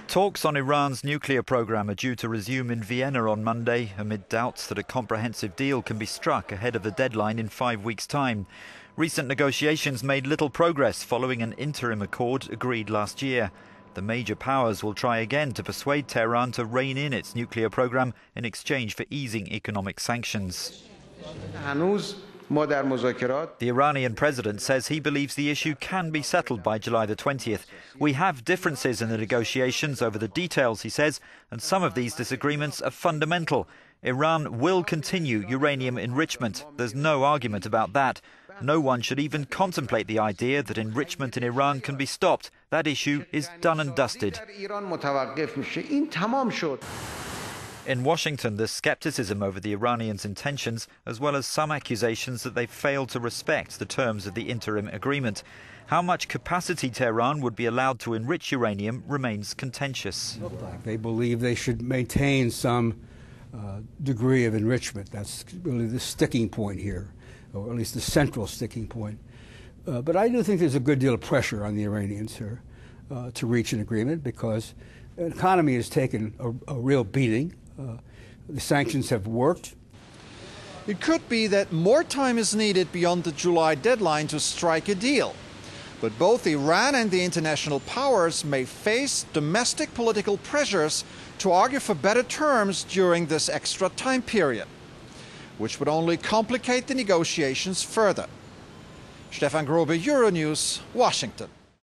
Talks on Iran's nuclear program are due to resume in Vienna on Monday, amid doubts that a comprehensive deal can be struck ahead of the deadline in 5 weeks' time. Recent negotiations made little progress following an interim accord agreed last year. The major powers will try again to persuade Tehran to rein in its nuclear program in exchange for easing economic sanctions. The Iranian president says he believes the issue can be settled by July the 20th. We have differences in the negotiations over the details, he says, and some of these disagreements are fundamental. Iran will continue uranium enrichment. There's no argument about that. No one should even contemplate the idea that enrichment in Iran can be stopped. That issue is done and dusted. In Washington, there's skepticism over the Iranians' intentions, as well as some accusations that they failed to respect the terms of the interim agreement. How much capacity Tehran would be allowed to enrich uranium remains contentious. They believe they should maintain some degree of enrichment. That's really the sticking point here, or at least the central sticking point. But I do think there's a good deal of pressure on the Iranians here to reach an agreement, because the economy has taken a real beating. The sanctions have worked. It could be that more time is needed beyond the July deadline to strike a deal. But both Iran and the international powers may face domestic political pressures to argue for better terms during this extra time period, which would only complicate the negotiations further. Stefan Grobe, Euronews, Washington.